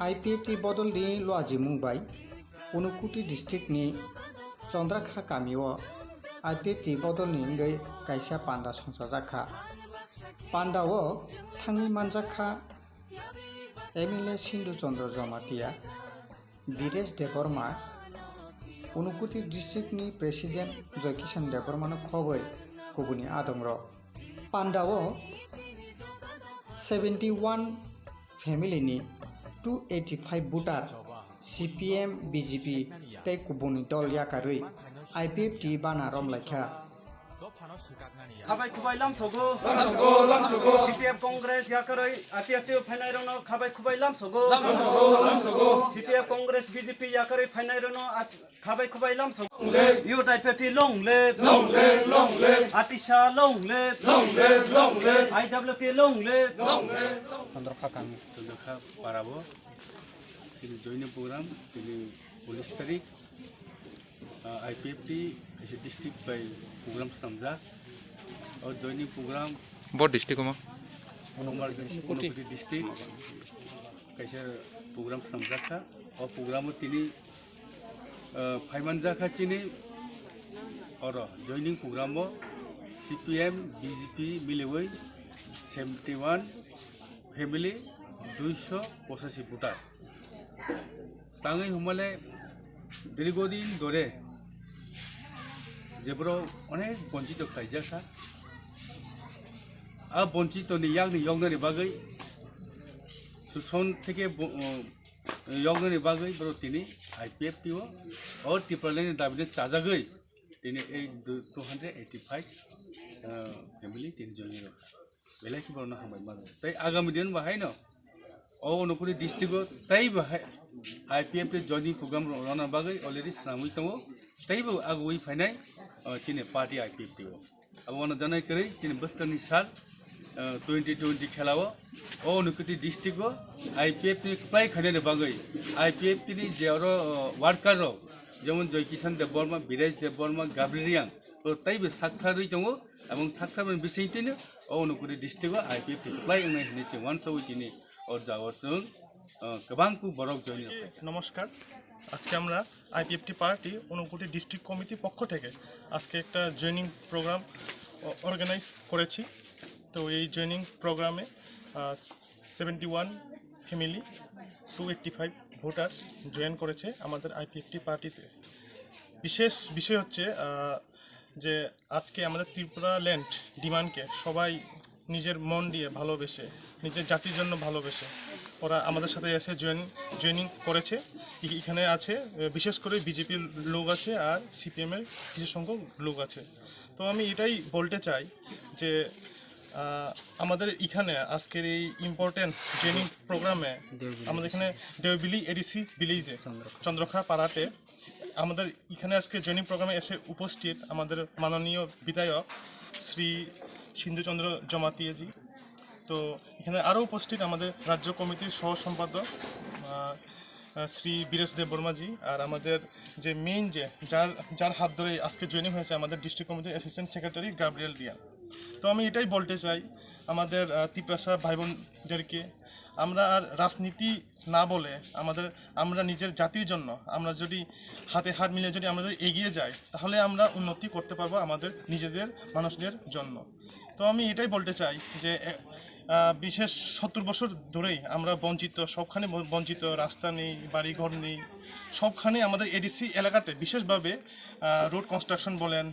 IPFT बदलनि लुआजि Mumbai उनुकुटी डिस्ट्रिक्टनि चंद्राखा गामियाव IPFT बदलनि इंगै कायसा panda संसार जाखा पान्डाव थांनि मानजाखा एमएलए सिंधु चंद्र जमातिया बीरेश देबबर्मा उनुकुटी डिस्ट्रिक्टनि प्रेसिडेंट जयकिशन देबबर्मानो खबै गुबुननि आदंर पान्डाव 71 फेमिलिनि 285 भोटार सीपीएम बीजेपी तै गुबुननि दल याकारै आईपीएफटी बाना रमलायखा खाबाय खुबाय लामसगो सीपीएम कांग्रेस याकरै आईपीएफटी फाइनाय रनो खाबाय खुबाय लामसगो सीपीएम कांग्रेस बीजेपी याकरै फाइनाय रनो खाबाय खुबाय लामसगो यूथ आईपीएफटी लंले आतिशा लंले आईडब्ल्यूटी लंले चंद्रखा कामी चंद्रखा पाराबो ini join program ini polis tarik IPFT district by program samja और joining program बहुत डिस्ट्रिक्ट में उनकुटी डिस्ट्रिक्ट कैसे प्रोग्राम समझा था और प्रोग्राम तिनी फाइमान जाखा चिनी और जॉइनिंग प्रोग्राम में सीपीएम बीजेपी मिलेवै 71 फैमिली 285 भोटार तांगै हमले दीर्घदिन धरे जेब्रो अनेक बंचित खायजाखा आ बंचित यंगनि बागै सुसन থেকে यंगनि बागै बरो तिनी आईपीएफटी और टिप्रालेनि दाबिनि चाजागै तिनी 285 फैमिली तिनी जॉइन बेलाखि बरनो हामबाय मानो तै आगामी दिन बाहाय न ओ उनुकुटी डिस्ट्रिक्ट तै बाहाय आईपीएफटी जॉइनिंग प्रोग्राम रना बागै अलरेडी सामुइ दङ तैबो आगुयै फायनाय चिने पार्टी आईपीएफटी अब वन जानाय करै चिने बस्करनि साल 2020 खेलाव ओ उनुकुटी डिस्ट्रिक्ट आईपीएफटी प्राय खाने बागै आईपीएफटी नि जेवर वार्कार जेमन जयकिशन देबबर्मा बीरेश देबबर्मा गाब्रिरियां तो तैबो साक्षारै दङ এবং साक्षारनि बिसयैनो ओ उनुकुटी डिस्ट्रिक्ट आईपीएफटी प्राय अंनाय हने चे 180 और जावरजों गोबांखौ बरक जॉइन नमस्कार আজকে আমরা আইপিএফটি পার্টি উনকুটি ডিস্ট্রিক্ট কমিটির পক্ষ থেকে আজকে একটা জয়েনিং প্রোগ্রাম অর্গানাইজ করেছি তো এই জয়েনিং প্রোগ্রামে 71 ফ্যামিলি 285 ভোটার্স জয়েন করেছে আমাদের আইপিএফটি পার্টিতে বিশেষ বিষয় হচ্ছে যে আজকে আমাদের ত্রিপুরা ল্যান্ড ডিমান্ডকে সবাই নিজের মন দিয়ে ভালোবেসে নিজের জাতির জন্য ভালোবেসে ওরা আমাদের সাথে এসে জয়েনিং করেছে এখানে আছে বিশেষ করে বিজেপির লোক আছে আর সিপিএমের কিছু সংখ্যক লোক আছে তো আমি এটাই বলতে চাই যে আমাদের এখানে আজকের এই ইম্পর্টেন্ট জয়েনিং প্রোগ্রামে আমাদের এখানে দেওবিলি এডিসি ভিলেজে চন্দ্রখা পাড়াতে আমাদের এখানে আজকে জয়েনিং প্রোগ্রামে এসে উপস্থিত আমাদের মাননীয় বিধায়ক শ্রী সিন্ধুচন্দ্র জমাতিয়াজি তো এখানে আরও উপস্থিত আমাদের রাজ্য কমিটির সহ সম্পাদক শ্রী বীরেশ দেববর্মাজি আর আমাদের যে মেইন যে যার হাত ধরে আজকে জয়েনিং হয়েছে আমাদের ডিস্ট্রিক্ট কমিটির অ্যাসিস্ট্যান্ট সেক্রেটারি গাব্রিয়েল রিয়া তো আমি এটাই বলতে চাই আমাদের তিপ্রাসা ভাই বোনদেরকে আমরা আর রাজনীতি না বলে আমরা নিজের জাতির জন্য আমরা যদি হাতে হাত মিলিয়ে যদি আমরা এগিয়ে যাই তাহলে আমরা উন্নতি করতে পারবো আমাদের নিজেদের মানুষদের জন্য তো আমি এটাই বলতে চাই যে বিশেষ 70 বছর ধরেই আমরা বঞ্চিত সবখানে বঞ্চিত রাস্তা নেই বাড়িঘর নেই সবখানে আমাদের এডিসি এলাকাতে বিশেষভাবে রোড কনস্ট্রাকশন বলেন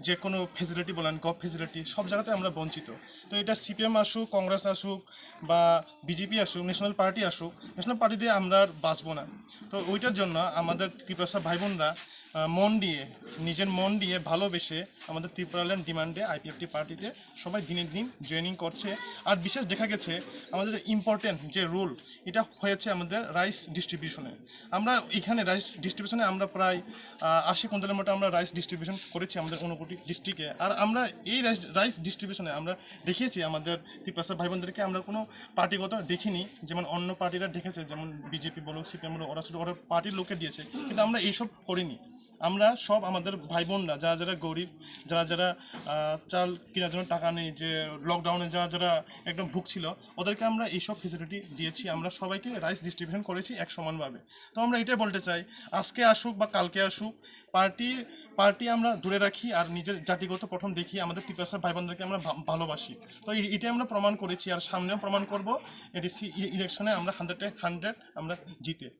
যে কোনো ফেসিলিটি বলেন গভ ফেসিলিটি সব জায়গাতে আমরা বঞ্চিত তো এটা সিপিএম আসুক কংগ্রেস আসুক বা বিজেপি আসুক ন্যাশনাল পার্টি আসুক ন্যাশনাল পার্টি দিয়ে আমরা আর বাঁচবো না তো ওইটার জন্য আমাদের ত্রিপুরা ভাই বোনরা মন দিয়ে নিজের মন দিয়ে ভালোবেসে আমাদের ত্রিপুরাল্যান্ড ডিমান্ডে আইপিএফটি পার্টিতে সবাই দিনের দিন জয়েনিং করছে আর বিশেষ দেখা গেছে আমাদের ইম্পর্টেন্ট যে রোল এটা হয়েছে আমাদের রাইস ডিস্ট্রিবিউশনে আমরা এখানে রাইস ডিস্ট্রিবিউশনে আমরা প্রায় 80 কুইন্টালের মতো আমরা রাইস ডিস্ট্রিবিউশন করেছি আমাদের উনকোটি ডিস্ট্রিক্টে আর আমরা এই রাইস ডিস্ট্রিবিউশনে আমরা দেখিয়েছি আমাদের ত্রিপুরা ভাই বোনদেরকে আমরা কোনো পার্টিগত দেখিনি যেমন অন্য পার্টিরা দেখেছে যেমন বিজেপি বলুক সিপিএম বলুক ওরা শুধু ওরা পার্টির লোককে দিয়েছে কিন্তু আমরা এইসব করিনি আমরা সব আমাদের ভাই বোনরা যারা যারা গরিব, যারা যারা চাল কেনার জন্য টাকা নেই, যে লকডাউনে যারা যারা একদম ভুগছিল, ওদেরকে আমরা এইসব ফেসিলিটি দিয়েছি। আমরা সবাইকে রাইস ডিস্ট্রিবিউশন করেছি এক সমানভাবে। তো আমরা এটাই বলতে চাই, আজকে আসুক বা কালকে আসুক, পার্টি আমরা দূরে রাখি আর নিজের জাতিগত প্রথম দেখি, আমাদের ত্রিপুরা ভাই বোনদেরকে আমরা ভালোবাসি। তো এটাই আমরা প্রমাণ করেছি আর সামনেও প্রমাণ করব। এডিসি ইলেকশনে আমরা 100 আমরা জিতে।